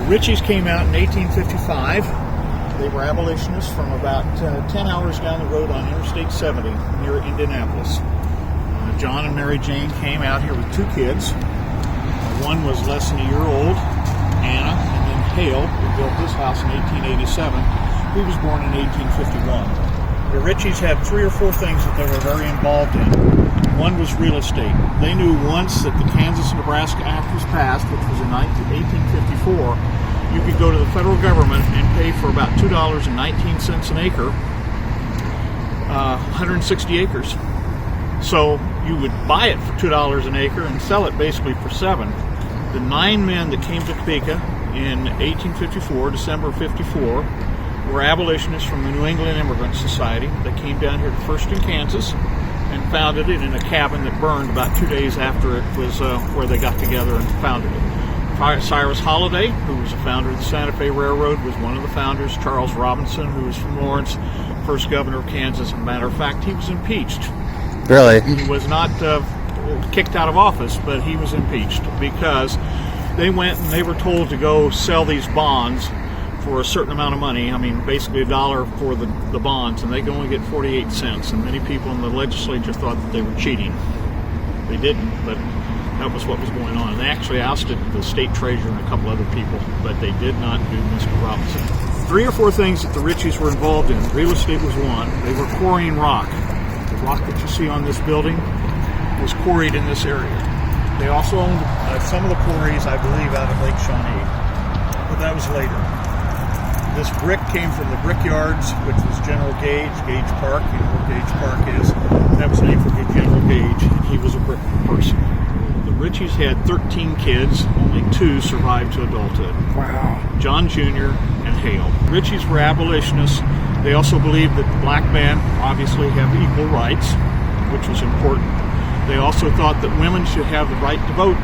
Ritchies came out in 1855. They were abolitionists from about 10 hours down the road on Interstate 70 near Indianapolis. John and Mary Jane came out here with 2 kids. One was less than a year old, Anna, and then Hale, who built this house in 1887. He was born in 1851. The Ritchies had 3 or 4 things that they were very involved in. One was real estate. They knew once that the Kansas-Nebraska Act was passed, which was in 1854, you could go to the federal government and pay for about $2.19 an acre, 160 acres. So you would buy it for $2 an acre and sell it basically for $7. The 9 men that came to Topeka in 1854, December of 54, were abolitionists from the New England Immigrant Society. They came down here to First in Kansas and founded it in a cabin that burned about 2 days after it was where they got together and founded it. Cyrus Holliday, who was a founder of the Santa Fe Railroad, was one of the founders. Charles Robinson, who was from Lawrence, first governor of Kansas. As a matter of fact, he was impeached. Really? He was not kicked out of office, but he was impeached because they went and they were told to go sell these bonds for a certain amount of money. I mean, basically $1 for the bonds, and they could only get 48 cents. And many people in the legislature thought that they were cheating. They didn't, but that was what was going on. And they actually ousted the state treasurer and a couple other people, but they did not do Mr. Robinson. 3 or 4 things that the Ritchies were involved in. Real estate was one. They were quarrying rock. The rock that you see on this building was quarried in this area. They also owned some of the quarries, I believe, out of Lake Shawnee, but that was later. This brick came from the brickyards, which was General Gage Park. You know where Gage Park is. That was named for General Gage, and he was a brick person. The Ritchies had 13 kids. Only 2 survived to adulthood. Wow. John Jr. and Hale. Ritchies were abolitionists. They also believed that the black men obviously have equal rights, which was important. They also thought that women should have the right to vote.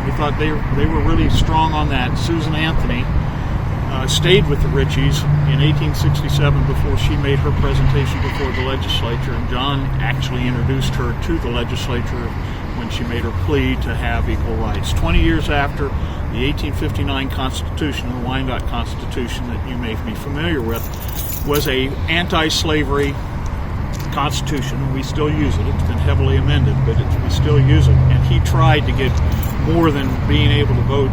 They thought they were really strong on that. Susan Anthony stayed with the Ritchies in 1867 before she made her presentation before the legislature, and John actually introduced her to the legislature when she made her plea to have equal rights. 20 years after the 1859 Constitution, the Wyandotte Constitution that you may be familiar with, was a anti-slavery constitution, and we still use it. It's been heavily amended, but we still use it. And he tried to get more than being able to vote,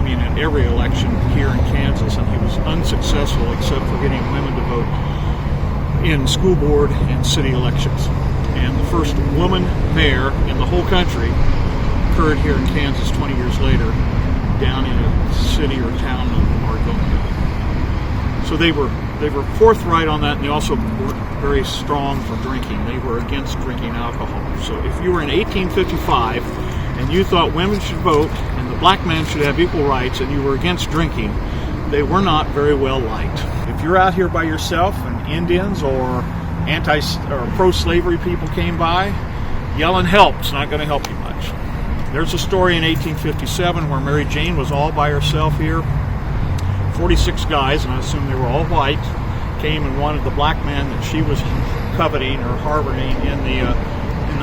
in every election here in Kansas, and he was unsuccessful except for getting women to vote in school board and city elections. And the first woman mayor in the whole country occurred here in Kansas 20 years later, down in a city or town of Argonia. So they were forthright on that, and they also were very strong for drinking. They were against drinking alcohol. So if you were in 1855 and you thought women should vote and the black man should have equal rights and you were against drinking, they were not very well liked. If you're out here by yourself and Indians or pro-slavery people came by, yelling help's not going to help you much. There's a story in 1857 where Mary Jane was all by herself here. 46 guys, and I assume they were all white, came and wanted the black man that she was coveting or harboring in the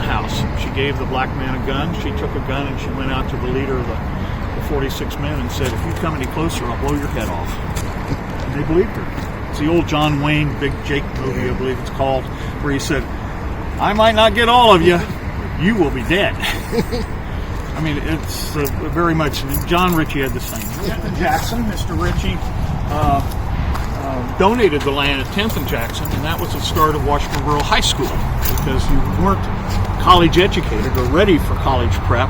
house. She gave the black man a gun. She took a gun and she went out to the leader of the 46 men and said, "If you come any closer, I'll blow your head off." And they believed her. It's the old John Wayne Big Jake movie, I believe it's called, where he said, "I might not get all of you, you will be dead." It's very much. John Ritchie had the same. Tenth Jackson, Mr. Ritchie, donated the land at 10th and Jackson, and that was the start of Washburn Rural High School, because you weren't college educated or ready for college prep.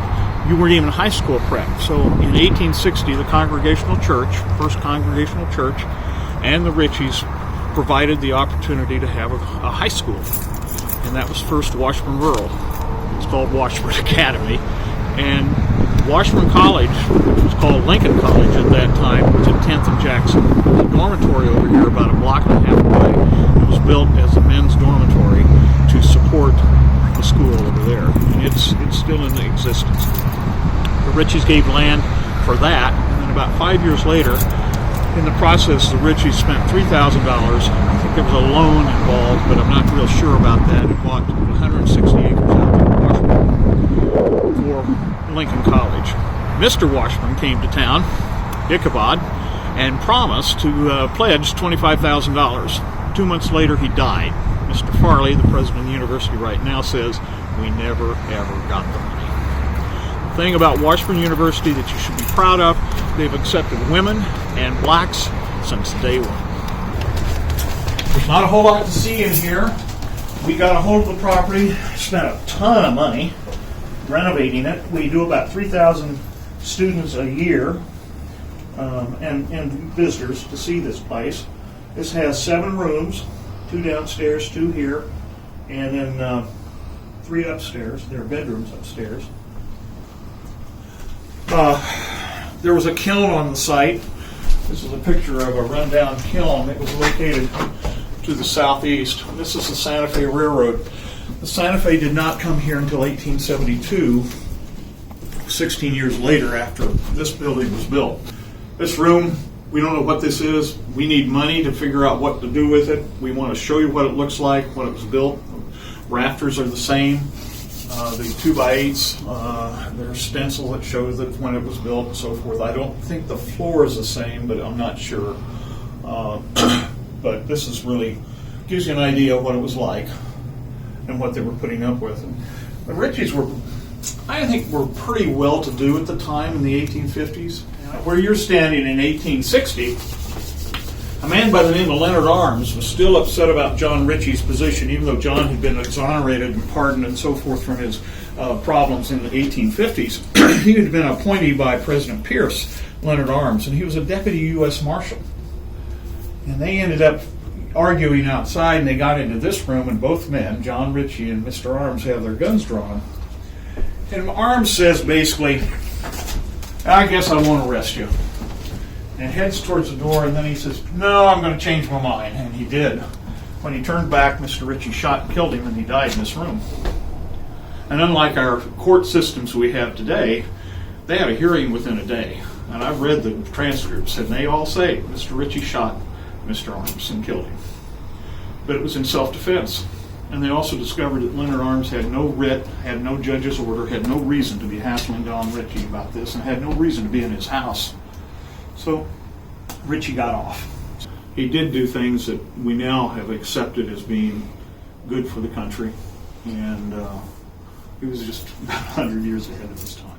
You weren't even high school prep. So in 1860, the Congregational Church, First Congregational Church, and the Ritchies provided the opportunity to have a high school, and that was first Washburn Rural. It's called Washburn Academy. And Washburn College, which was called Lincoln College at that time, was at 10th and Jackson. The dormitory over here, about a block and a half away, was built as a men's dormitory to support the school over there. And it's still in existence. The Ritchies gave land for that, and then about 5 years later, in the process, the Ritchies spent $3,000. I think there was a loan involved, but I'm not real sure about that. It bought 160 acres out there in Washburn for Lincoln College. Mr. Washburn came to town, Ichabod, and promised to pledge $25,000. 2 months later, he died. Mr. Farley, the president of the university right now, says, we never, ever got the money. The thing about Washburn University that you should be proud of, they've accepted women and blacks since day one. There's not a whole lot to see in here. We got a hold of the property, spent a ton of money renovating it. We do about 3,000 students a year and visitors to see this place. This has 7 rooms, 2 downstairs, 2 here, and then 3 upstairs. There are bedrooms upstairs. There was a kiln on the site. This is a picture of a rundown kiln. It was located to the southeast. This is the Santa Fe Railroad. The Santa Fe did not come here until 1872, 16 years later after this building was built. This room, we don't know what this is. We need money to figure out what to do with it. We want to show you what it looks like when it was built. Rafters are the same. The 2x8s, there's stencil that shows that when it was built and so forth. I don't think the floor is the same, but I'm not sure. But this is really gives you an idea of what it was like and what they were putting up with. And the Ritchies were, I think, were pretty well-to-do at the time in the 1850s. Where you're standing in 1860, a man by the name of Leonard Arms was still upset about John Ritchie's position, even though John had been exonerated and pardoned and so forth from his problems in the 1850s. He had been appointed by President Pierce, Leonard Arms, and he was a deputy U.S. Marshal. And they ended up arguing outside, and they got into this room, and both men, John Ritchie and Mr. Arms, have their guns drawn. And Arms says basically, I guess I won't arrest you. And heads towards the door, and then he says, no, I'm going to change my mind. And he did. When he turned back, Mr. Ritchie shot and killed him, and he died in this room. And unlike our court systems we have today, they had a hearing within a day. And I've read the transcripts, and they all say Mr. Ritchie shot Mr. Arms and killed him. But it was in self-defense. And they also discovered that Leonard Arms had no writ, had no judge's order, had no reason to be hassling John Ritchie about this, and had no reason to be in his house. So Ritchie got off. He did do things that we now have accepted as being good for the country, and he was just about 100 years ahead of his time.